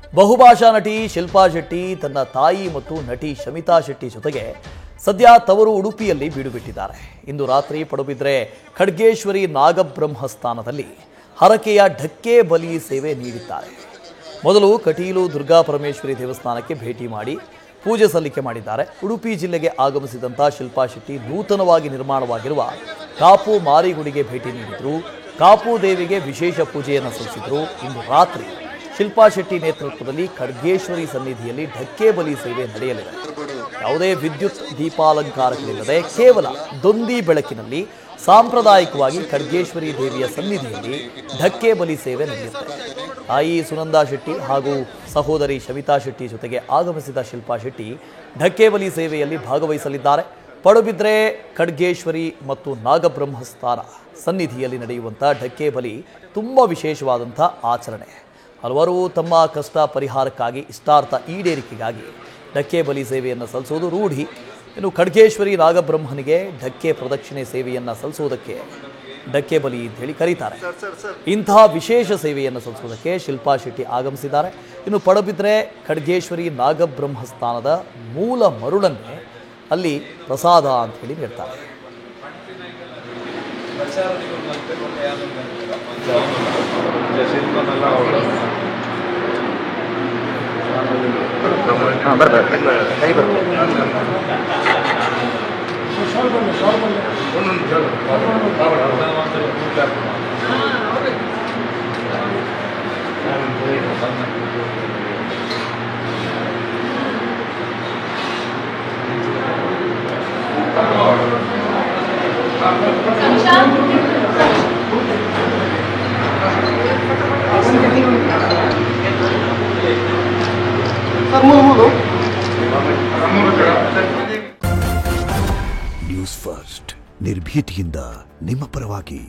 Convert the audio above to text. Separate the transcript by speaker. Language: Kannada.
Speaker 1: ಬಹುಭಾಷಾ ನಟಿ ಶಿಲ್ಪಾ ಶೆಟ್ಟಿ ತನ್ನ ತಾಯಿ ಮತ್ತು ನಟಿ ಶಮಿತಾ ಶೆಟ್ಟಿ ಜೊತೆಗೆ ಸದ್ಯ ತವರು ಉಡುಪಿಯಲ್ಲಿ ಬೀಡುಬಿಟ್ಟಿದ್ದಾರೆ. ಇಂದು ರಾತ್ರಿ ಪಡುಬಿದ್ರೆ ಖಡ್ಗೇಶ್ವರಿ ನಾಗಬ್ರಹ್ಮಸ್ಥಾನದಲ್ಲಿ ಹರಕೆಯ ಢಕ್ಕೆ ಬಲಿ ಸೇವೆ ನೀಡಿದ್ದಾರೆ. ಮೊದಲು ಕಟೀಲು ದುರ್ಗಾ ಪರಮೇಶ್ವರಿ ದೇವಸ್ಥಾನಕ್ಕೆ ಭೇಟಿ ಮಾಡಿ ಪೂಜೆ ಸಲ್ಲಿಕೆ ಮಾಡಿದ್ದಾರೆ. ಉಡುಪಿ ಜಿಲ್ಲೆಗೆ ಆಗಮಿಸಿದಂಥ ಶಿಲ್ಪಾ ಶೆಟ್ಟಿ ನೂತನವಾಗಿ ನಿರ್ಮಾಣವಾಗಿರುವ ಕಾಪು ಮಾರಿಗುಡಿಗೆ ಭೇಟಿ ನೀಡಿದರು. ಕಾಪು ದೇವಿಗೆ ವಿಶೇಷ ಪೂಜೆಯನ್ನು ಸಲ್ಲಿಸಿದರು. ಇಂದು ರಾತ್ರಿ ಶಿಲ್ಪಾ ಶೆಟ್ಟಿ ನೇತೃತ್ವದಲ್ಲಿ ಖಡ್ಗೇಶ್ವರಿ ಸನ್ನಿಧಿಯಲ್ಲಿ ಢಕ್ಕೆ ಬಲಿ ಸೇವೆ ನಡೆಯಲಿದೆ. ಯಾವುದೇ ವಿದ್ಯುತ್ ದೀಪಾಲಂಕಾರಗಳಿಲ್ಲದೆ ಕೇವಲ ದೊಂದಿ ಬೆಳಕಿನಲ್ಲಿ ಸಾಂಪ್ರದಾಯಿಕವಾಗಿ ಖಡ್ಗೇಶ್ವರಿ ದೇವಿಯ ಸನ್ನಿಧಿಯಲ್ಲಿ ಢಕ್ಕೆ ಬಲಿ ಸೇವೆ ನಡೆಯುತ್ತೆ. ತಾಯಿ ಸುನಂದಾ ಶೆಟ್ಟಿ ಹಾಗೂ ಸಹೋದರಿ ಶಮಿತಾ ಶೆಟ್ಟಿ ಜೊತೆಗೆ ಆಗಮಿಸಿದ ಶಿಲ್ಪಾ ಶೆಟ್ಟಿ ಢಕ್ಕೆ ಬಲಿ ಸೇವೆಯಲ್ಲಿ ಭಾಗವಹಿಸಲಿದ್ದಾರೆ. ಪಡುಬಿದ್ರೆ ಖಡ್ಗೇಶ್ವರಿ ಮತ್ತು ನಾಗಬ್ರಹ್ಮಸ್ಥಾನ ಸನ್ನಿಧಿಯಲ್ಲಿ ನಡೆಯುವಂಥ ಢಕ್ಕೆ ಬಲಿ ತುಂಬ ವಿಶೇಷವಾದಂಥ ಆಚರಣೆ. ಹಲವರು ತಮ್ಮ ಕಷ್ಟ ಪರಿಹಾರಕ್ಕಾಗಿ ಇಷ್ಟಾರ್ಥ ಈಡೇರಿಕೆಗಾಗಿ ಢಕ್ಕೆ ಬಲಿ ಸೇವೆಯನ್ನು ಸಲ್ಲಿಸುವುದು ರೂಢಿ. ಇನ್ನು ಖಡ್ಗೇಶ್ವರಿ ನಾಗಬ್ರಹ್ಮನಿಗೆ ಢಕ್ಕೆ ಪ್ರದಕ್ಷಿಣೆ ಸೇವೆಯನ್ನು ಸಲ್ಲಿಸುವುದಕ್ಕೆ ಢಕ್ಕೆ ಬಲಿ ಅಂತ ಹೇಳಿ ಕರೀತಾರೆ. ಇಂತಹ ವಿಶೇಷ ಸೇವೆಯನ್ನು ಸಲ್ಲಿಸುವುದಕ್ಕೆ ಶಿಲ್ಪಾ ಶೆಟ್ಟಿ ಆಗಮಿಸಿದ್ದಾರೆ. ಇನ್ನು ಪಡುಬಿದ್ರೆ ಖಡ್ಗೇಶ್ವರಿ ನಾಗಬ್ರಹ್ಮಸ್ಥಾನದ ಮೂಲ ಮರುಳನ್ನೇ ಅಲ್ಲಿ ಪ್ರಸಾದ ಅಂತ ಹೇಳಿ ನೀಡ್ತಾರೆ.
Speaker 2: ನ್ಯೂಸ್ ಫಸ್ಟ್ ನಿರ್ಭೀತಿಯಿಂದ ನಿಮ್ಮ ಪರವಾಗಿ.